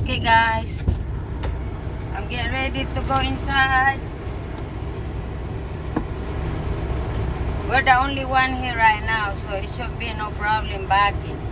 Okay guys, I'm getting ready to go inside. We're the only one here right now, so it should be no problem backing.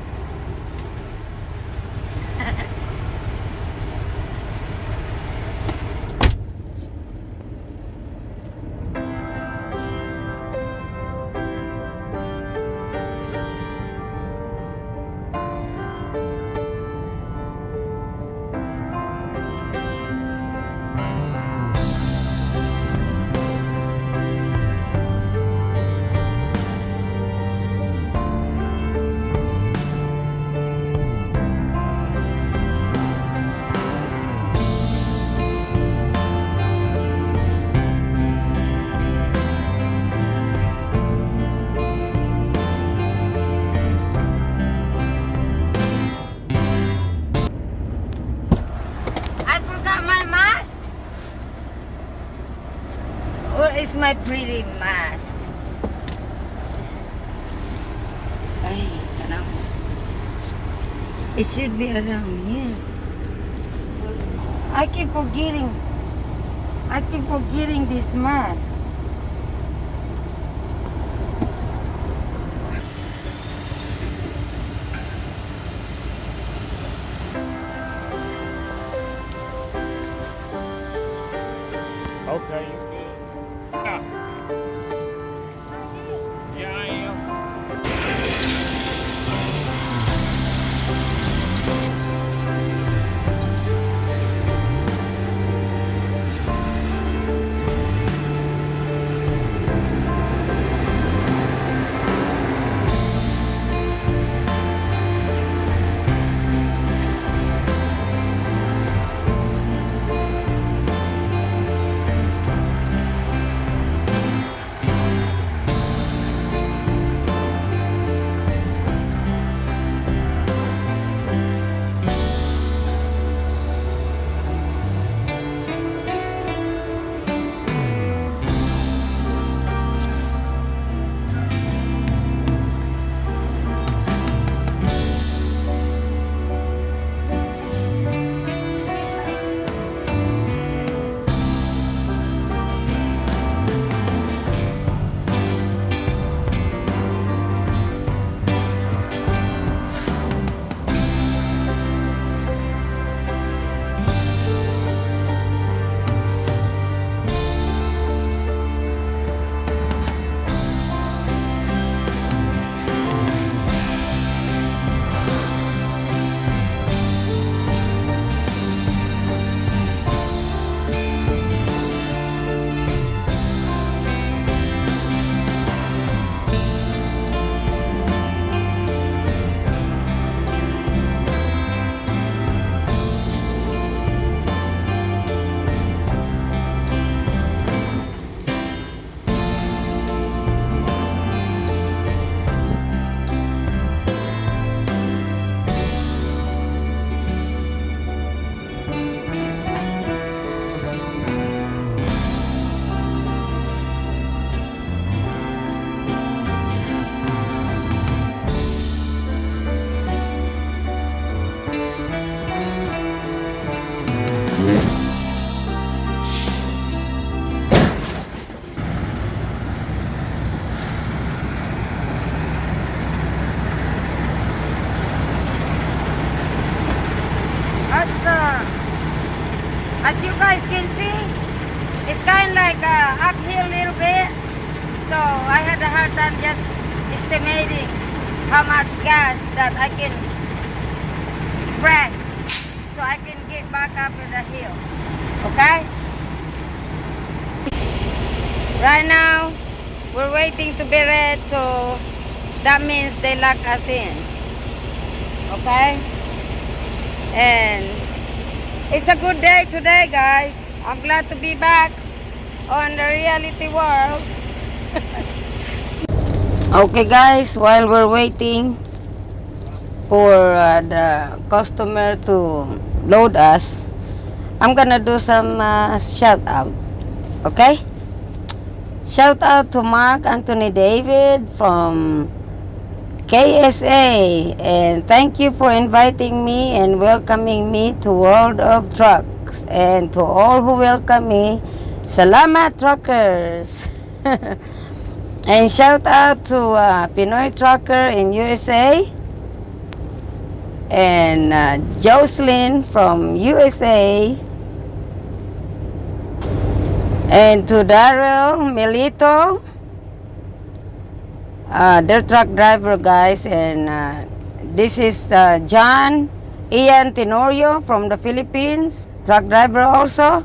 I forgot my mask. Where is my pretty mask? Ay, caramba. It should be around here. I keep forgetting. I keep forgetting this mask. Okay, you good? Yeah. Yeah, I am. As you guys can see, it's kind of like uphill a little bit. So I had a hard time just estimating how much gas that I can press so I can get back up in the hill. Okay? Right now, we're waiting to be red, so that means they lock us in. Okay? And it's a good day today, guys. I'm glad to be back on the reality world. Okay, guys, while we're waiting for the customer to load us, I'm gonna do some shout out. Okay? Shout out to Mark Anthony David from KSA, and thank you for inviting me and welcoming me to World of Trucks. And to all who welcome me, Salamat Truckers! And shout out to Pinoy Trucker in USA and Jocelyn from USA and to Daryl Melito, their truck driver guys, and this is John Ian Tenorio from the Philippines, truck driver also,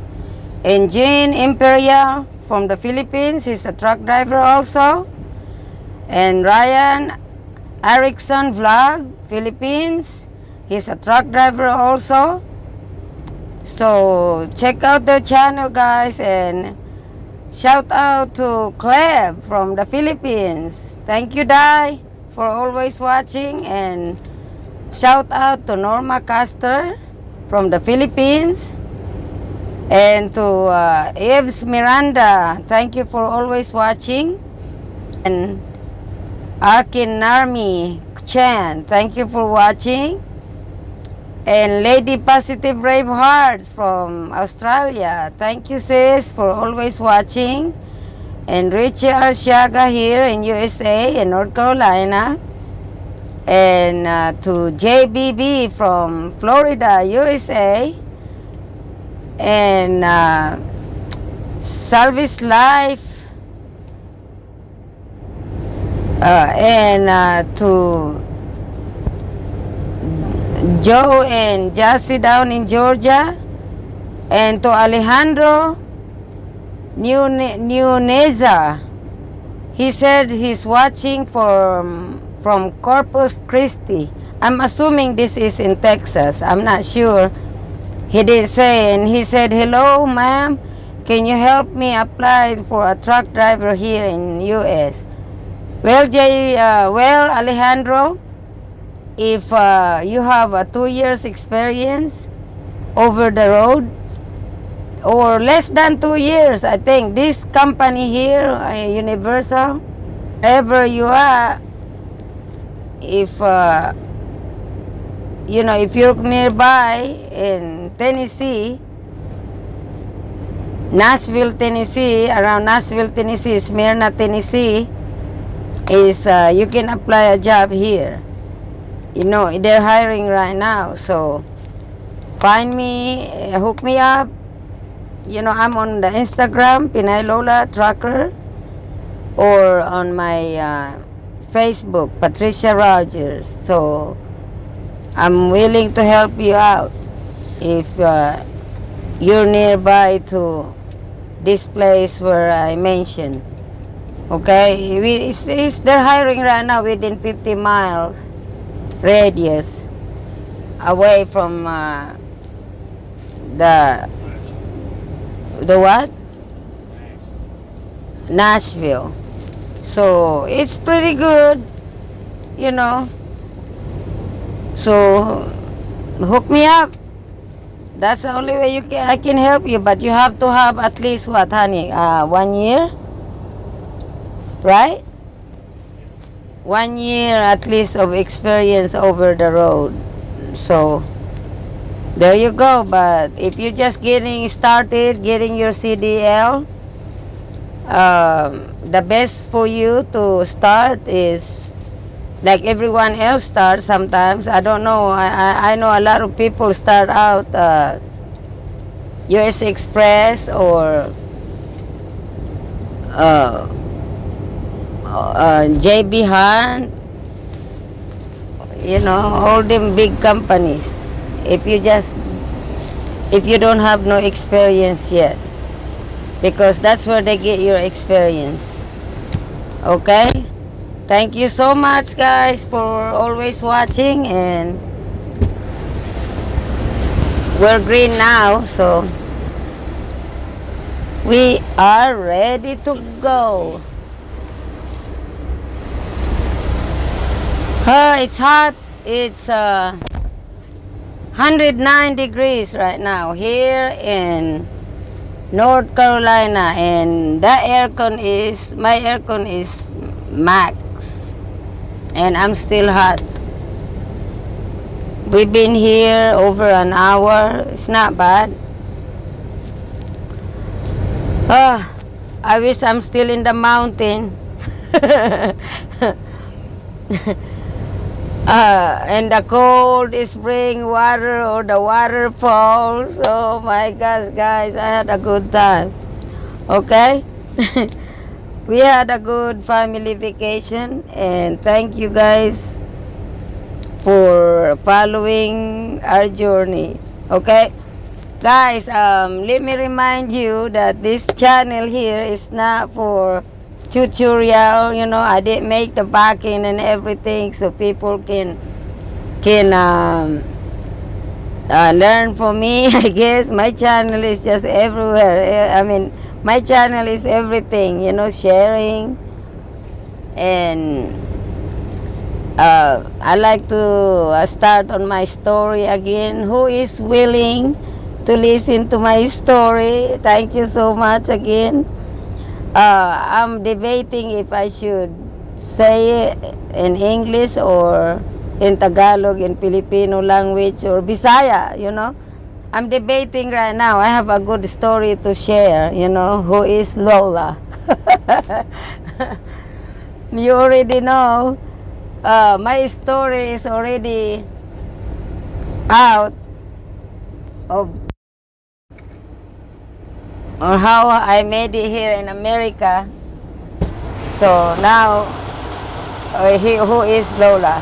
and Jean Imperial from the Philippines, he's a truck driver also, and Ryan Erickson Vlog, Philippines, he's a truck driver also. So check out their channel guys, and shout out to Cleb from the Philippines. Thank you Dai for always watching, and shout out to Norma Castor from the Philippines, and to Eves Miranda, thank you for always watching, and Arkin Narmi Chan, thank you for watching, and Lady Positive Brave Hearts from Australia, thank you sis for always watching, and Richie Arsiaga here in USA and North Carolina, and to JBB from Florida, USA, and Salvis Life, and to Joe and Jassy down in Georgia, and to Alejandro Nuneza. He said he's watching from Corpus Christi. I'm assuming this is in Texas. I'm not sure. He did say, and he said, hello ma'am, can you help me apply for a truck driver here in US? Well, Alejandro, if you have a 2 years experience over the road, or less than 2 years, I think this company here, Universal, wherever you are, if if you're nearby in Tennessee, Nashville, Tennessee, around Nashville, Tennessee, Smyrna, Tennessee, is you can apply a job here. They're hiring right now, so find me, hook me up. I'm on the Instagram, Pinay Lola Trucker, or on my Facebook, Patricia Rogers. So I'm willing to help you out if you're nearby to this place where I mentioned. Okay, they're hiring right now within 50 miles radius away from the what? Nashville. So it's pretty good, So hook me up. That's the only way I can help you. But you have to have at least what, honey? 1 year, right? 1 year at least of experience over the road. So there you go. But if you're just getting started, getting your CDL, the best for you to start is like everyone else starts sometimes. I don't know. I know a lot of people start out US Express or JB Hunt, all them big companies. If you don't have no experience yet, because that's where they get your experience. Okay, thank you so much guys for always watching, and we're green now, so we are ready to go. It's hot. It's 109 degrees right now here in North Carolina, and my aircon is max. and I'm still hot. We've been here over an hour. It's not bad. Ah, I wish I'm still in the mountain. And the cold spring water or the waterfalls. Oh my gosh, guys, I had a good time. Okay? We had a good family vacation, and thank you guys for following our journey. Okay? Guys, let me remind you that this channel here is not for tutorial. You know, I didn't make the backing and everything so people can learn from me. I guess my channel is just everywhere. I mean, my channel is everything. You know, sharing, and I like to start on my story again. Who is willing to listen to my story? Thank you so much again. I'm debating if I should say it in English or in Tagalog, in Filipino language, or Bisaya, you know. I'm debating right now. I have a good story to share, you know. Who is Lola? You already know. My story is already out of or how I made it here in America. So now, who is Lola?